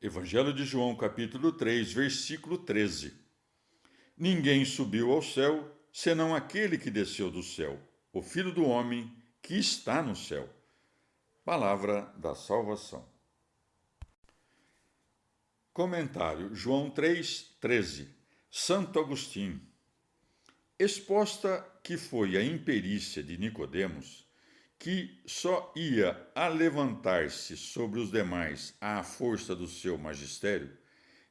Evangelho de João, capítulo 3, versículo 13. Ninguém subiu ao céu, senão aquele que desceu do céu, o Filho do homem que está no céu. Palavra da salvação. Comentário: João 3, 13. Santo Agostinho. Exposta que foi a imperícia de Nicodemos, que só ia alevantar-se sobre os demais à força do seu magistério,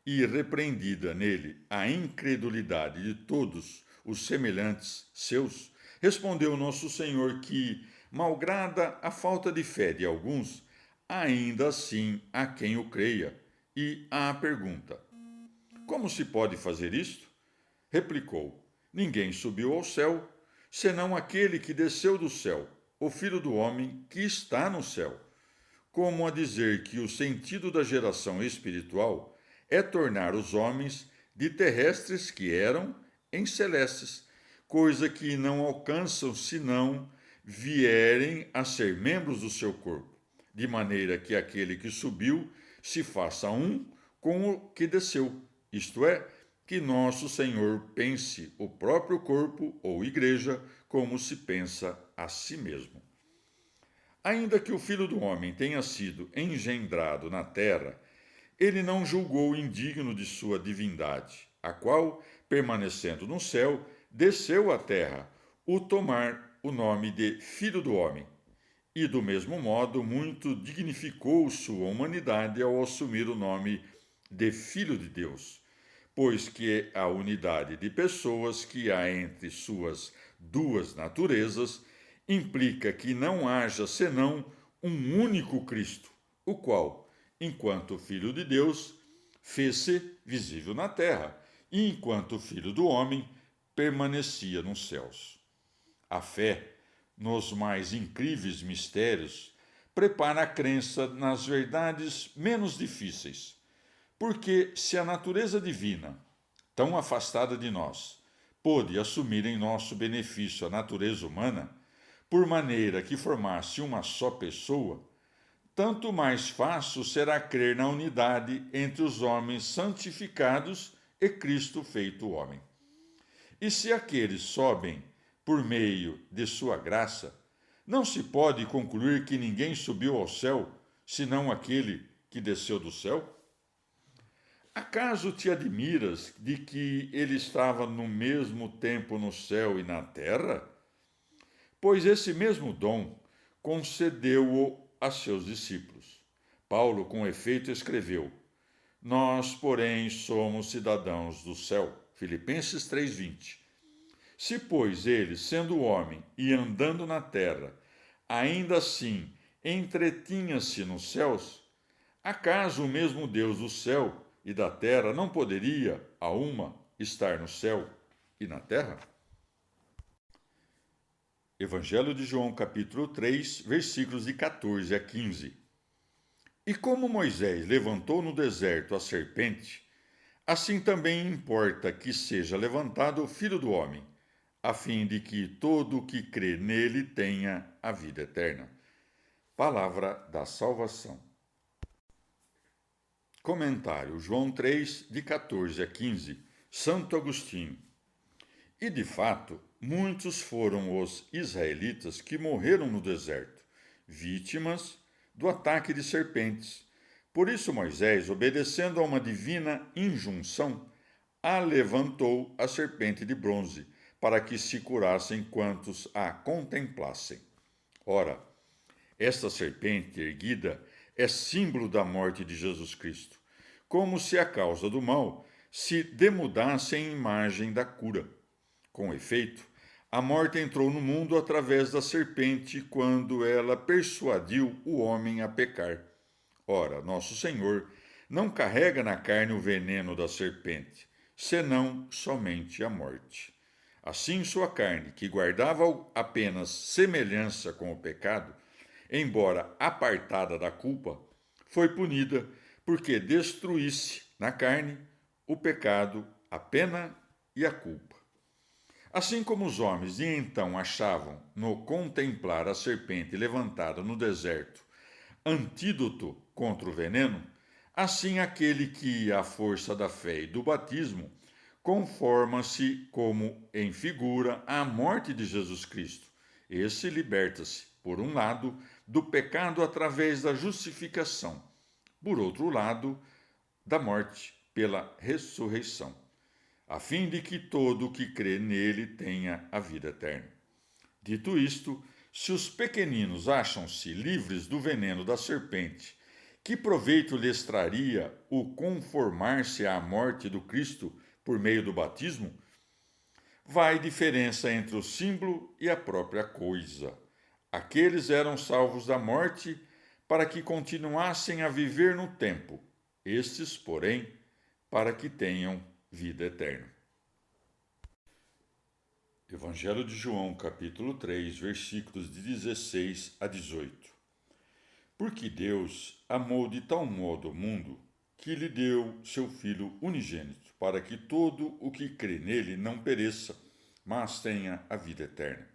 e repreendida nele a incredulidade de todos os semelhantes seus, respondeu nosso Senhor que, malgrada a falta de fé de alguns, ainda assim há quem o creia, e à pergunta: como se pode fazer isto? Replicou: ninguém subiu ao céu, senão aquele que desceu do céu, o Filho do homem que está no céu. Como a dizer que o sentido da geração espiritual é tornar os homens de terrestres que eram em celestes, coisa que não alcançam senão vierem a ser membros do seu corpo, de maneira que aquele que subiu se faça um com o que desceu, isto é, que nosso Senhor pense o próprio corpo ou igreja como se pensa a si mesmo. Ainda que o Filho do Homem tenha sido engendrado na terra, ele não julgou indigno de sua divindade, a qual, permanecendo no céu, desceu à terra, o tomar o nome de Filho do Homem. E, do mesmo modo, muito dignificou sua humanidade ao assumir o nome de Filho de Deus, pois que a unidade de pessoas que há entre suas duas naturezas implica que não haja senão um único Cristo, o qual, enquanto Filho de Deus, fez-se visível na terra, e enquanto Filho do homem, permanecia nos céus. A fé, nos mais incríveis mistérios, prepara a crença nas verdades menos difíceis, porque se a natureza divina, tão afastada de nós, pôde assumir em nosso benefício a natureza humana, por maneira que formasse uma só pessoa, tanto mais fácil será crer na unidade entre os homens santificados e Cristo feito homem. E se aqueles sobem por meio de sua graça, não se pode concluir que ninguém subiu ao céu, senão aquele que desceu do céu? Acaso te admiras de que ele estava no mesmo tempo no céu e na terra? Pois esse mesmo dom concedeu-o a seus discípulos. Paulo, com efeito, escreveu: nós, porém, somos cidadãos do céu. Filipenses 3:20. Se, pois, ele, sendo homem e andando na terra, ainda assim entretinha-se nos céus, acaso o mesmo Deus do céu e da terra não poderia, a uma, estar no céu e na terra? Evangelho de João, capítulo 3, versículos de 14 a 15. E como Moisés levantou no deserto a serpente, assim também importa que seja levantado o Filho do homem, a fim de que todo o que crê nele tenha a vida eterna. Palavra da salvação. Comentário: João 3, de 14 a 15. Santo Agostinho. E de fato, muitos foram os israelitas que morreram no deserto, vítimas do ataque de serpentes. Por isso Moisés, obedecendo a uma divina injunção, alevantou a serpente de bronze, para que se curassem quantos a contemplassem. Ora, esta serpente erguida é símbolo da morte de Jesus Cristo, como se a causa do mal se demudasse em imagem da cura. Com efeito, a morte entrou no mundo através da serpente quando ela persuadiu o homem a pecar. Ora, nosso Senhor não carrega na carne o veneno da serpente, senão somente a morte. Assim, sua carne, que guardava apenas semelhança com o pecado, embora apartada da culpa, foi punida porque destruísse na carne o pecado, a pena e a culpa. Assim como os homens de então achavam, no contemplar a serpente levantada no deserto, antídoto contra o veneno, Assim, aquele que, à força da fé e do batismo, conforma-se como em figura à morte de Jesus Cristo. Esse liberta-se, por um lado, do pecado através da justificação, por outro lado, da morte pela ressurreição, a fim de que todo o que crê nele tenha a vida eterna. Dito isto, se os pequeninos acham-se livres do veneno da serpente, que proveito lhes traria o conformar-se à morte do Cristo por meio do batismo? Vai diferença entre o símbolo e a própria coisa. Aqueles eram salvos da morte para que continuassem a viver no tempo, estes, porém, para que tenham vida eterna. Evangelho de João, capítulo 3, versículos de 16 a 18. Porque Deus amou de tal modo o mundo que lhe deu seu Filho unigênito, para que todo o que crê nele não pereça, mas tenha a vida eterna.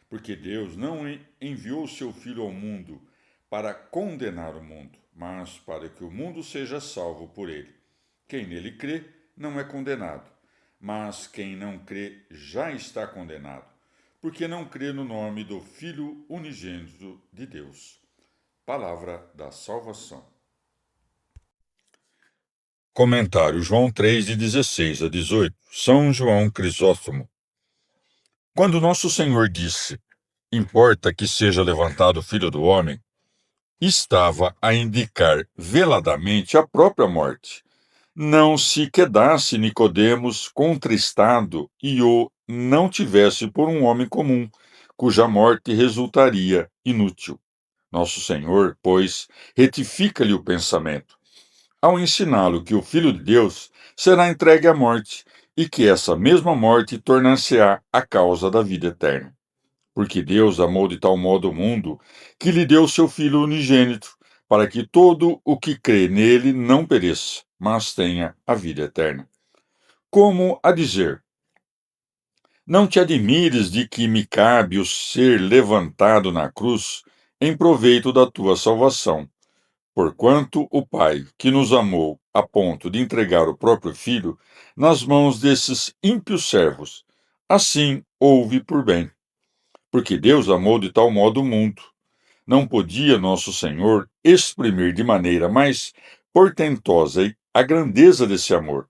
Porque Deus não enviou seu Filho ao mundo para condenar o mundo, mas para que o mundo seja salvo por ele. Quem nele crê não é condenado, mas quem não crê já está condenado, porque não crê no nome do Filho unigênito de Deus. Palavra da salvação. Comentário João 3, de 16 a 18. São João Crisóstomo. Quando nosso Senhor disse, importa que seja levantado o Filho do Homem, estava a indicar veladamente a própria morte. Não se quedasse Nicodemos contristado e o não tivesse por um homem comum, cuja morte resultaria inútil. Nosso Senhor, pois, retifica-lhe o pensamento, ao ensiná-lo que o Filho de Deus será entregue à morte e que essa mesma morte tornar-se-á a causa da vida eterna. Porque Deus amou de tal modo o mundo que lhe deu seu Filho unigênito, para que todo o que crê nele não pereça, mas tenha a vida eterna. Como a dizer, não te admires de que me cabe o ser levantado na cruz em proveito da tua salvação. Porquanto o Pai, que nos amou a ponto de entregar o próprio Filho nas mãos desses ímpios servos, assim houve por bem. Porque Deus amou de tal modo o mundo. Não podia nosso Senhor exprimir de maneira mais portentosa a grandeza desse amor,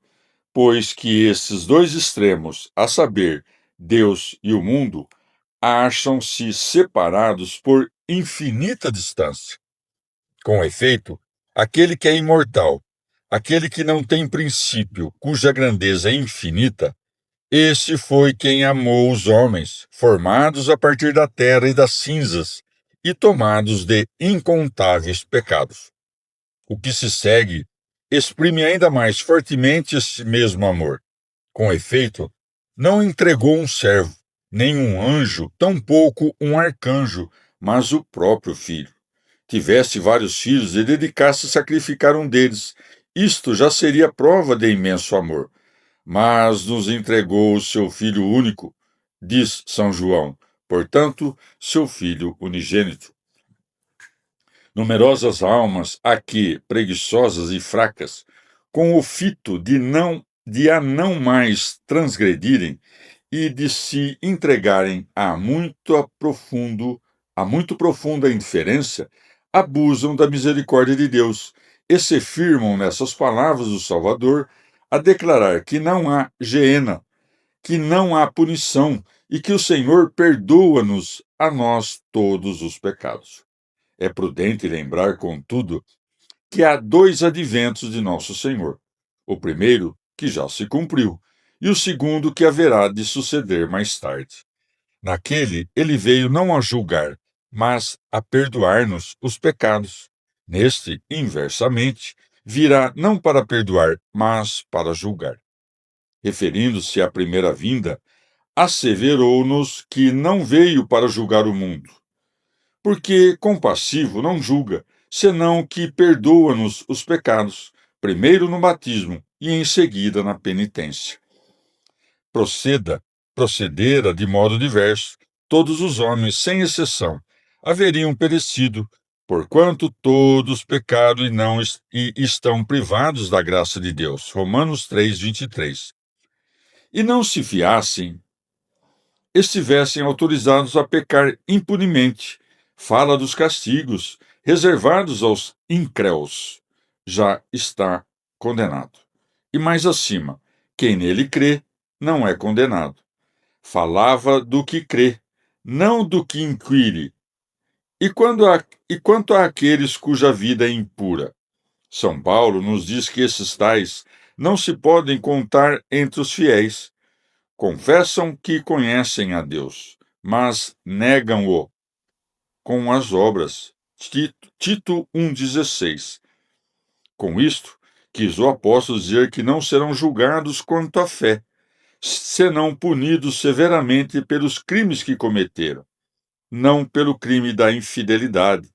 pois que esses dois extremos, a saber, Deus e o mundo, acham-se separados por infinita distância. Com efeito, aquele que é imortal, aquele que não tem princípio, cuja grandeza é infinita, esse foi quem amou os homens, formados a partir da terra e das cinzas, e tomados de incontáveis pecados. O que se segue exprime ainda mais fortemente esse mesmo amor. Com efeito, não entregou um servo, nem um anjo, tampouco um arcanjo, mas o próprio Filho. Tivesse vários filhos e dedicasse a sacrificar um deles, isto já seria prova de imenso amor. Mas nos entregou o seu Filho único, diz São João, portanto, seu Filho unigênito. Numerosas almas, aqui preguiçosas e fracas, com o fito de a não mais transgredirem e de se entregarem a muito profunda indiferença, abusam da misericórdia de Deus e se firmam nessas palavras do Salvador a declarar que não há geena, que não há punição e que o Senhor perdoa-nos a nós todos os pecados. É prudente lembrar, contudo, que há dois adventos de nosso Senhor. O primeiro, que já se cumpriu, e o segundo, que haverá de suceder mais tarde. Naquele, ele veio não a julgar, mas a perdoar-nos os pecados. Neste, inversamente, virá não para perdoar, mas para julgar. Referindo-se à primeira vinda, asseverou-nos que não veio para julgar o mundo, porque compassivo não julga, senão que perdoa-nos os pecados, primeiro no batismo e em seguida na penitência. Procedera de modo diverso, todos os homens, sem exceção, haveriam perecido, Porquanto todos pecaram e estão privados da graça de Deus. Romanos 3:23. E não se fiassem, estivessem autorizados a pecar impunemente. Fala dos castigos reservados aos incréus. Já está condenado. E mais acima, quem nele crê não é condenado. Falava do que crê, não do que inquire. E quanto àqueles cuja vida é impura? São Paulo nos diz que esses tais não se podem contar entre os fiéis. Confessam que conhecem a Deus, mas negam-o com as obras. Tito 1,16. Com isto, quis o apóstolo dizer que não serão julgados quanto à fé, senão punidos severamente pelos crimes que cometeram, não pelo crime da infidelidade,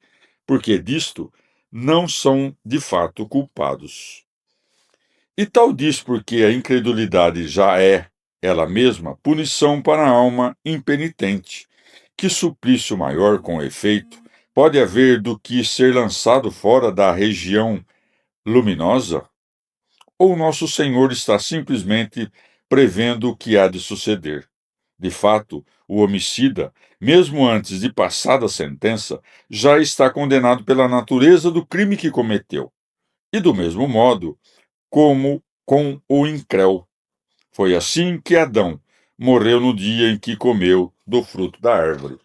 porque disto não são de fato culpados. E tal diz porque a incredulidade já é, ela mesma, punição para a alma impenitente. Que suplício maior, com efeito, pode haver do que ser lançado fora da região luminosa? Ou nosso Senhor está simplesmente prevendo o que há de suceder? De fato, o homicida, mesmo antes de passada a sentença, já está condenado pela natureza do crime que cometeu. E do mesmo modo, como com o incréu. Foi assim que Adão morreu no dia em que comeu do fruto da árvore.